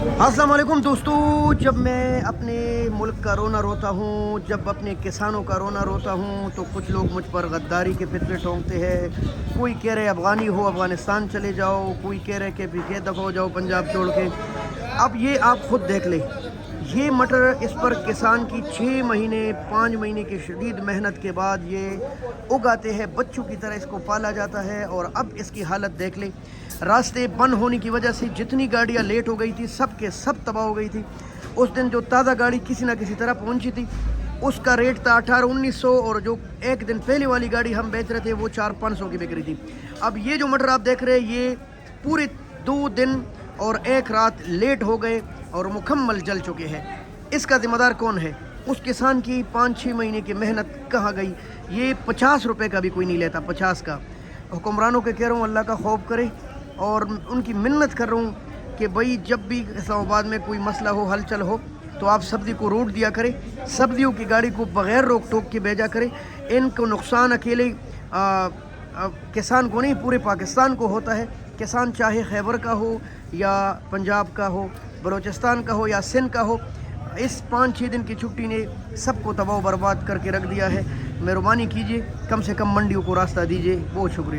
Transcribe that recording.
अस्सलाम वालेकुम दोस्तों, जब मैं अपने मुल्क का रोना रोता हूँ, जब अपने किसानों का रोना रोता हूँ, तो कुछ लोग मुझ पर गद्दारी के फितरे ठोंकते हैं। कोई कह रहे अफ़गानी हो अफ़गानिस्तान चले जाओ, कोई कह रहे कि फिर दफ़ा हो जाओ पंजाब छोड़ के। अब ये आप ख़ुद देख लें, ये मटर इस पर किसान की 6 महीने 5 महीने की शदीद मेहनत के बाद ये उगाते हैं, बच्चों की तरह इसको पाला जाता है। और अब इसकी हालत देख लें, रास्ते बंद होने की वजह से जितनी गाड़ियाँ लेट हो गई थी सब के सब तबाह हो गई थी। उस दिन जो ताज़ा गाड़ी किसी ना किसी तरह पहुंची थी उसका रेट था 1800-1900, और जो एक दिन पहले वाली गाड़ी हम बेच रहे थे वो 400-500 की बिक रही थी। अब ये जो मटर आप देख रहे हैं ये पूरे 2 दिन और 1 रात लेट हो गए और मुकम्मल जल चुके हैं। इसका ज़िम्मेदार कौन है? उस किसान की 5-6 महीने की मेहनत कहाँ गई? ये 50 रुपये का भी कोई नहीं लेता, 50 का। हुक्मरानों के कह रहा हूँ अल्लाह का खौफ करे और उनकी मिन्नत कर रहा हूँ कि भाई जब भी इस्लामाबाद में कोई मसला हो, हलचल हो, तो आप सब्ज़ी को रोक दिया करें, सब्जियों की गाड़ी को बग़ैर रोक टोक के भेजा करें। इनको नुकसान अकेले किसान को नहीं पूरे पाकिस्तान को होता है। किसान चाहे खैबर का हो या पंजाब का हो, बलूचिस्तान का हो या सिंध का हो, इस 5-6 दिन की छुट्टी ने सबको तबाह बर्बाद करके रख दिया है। मेहरबानी कीजिए, कम से कम मंडियों को रास्ता दीजिए। बहुत शुक्रिया।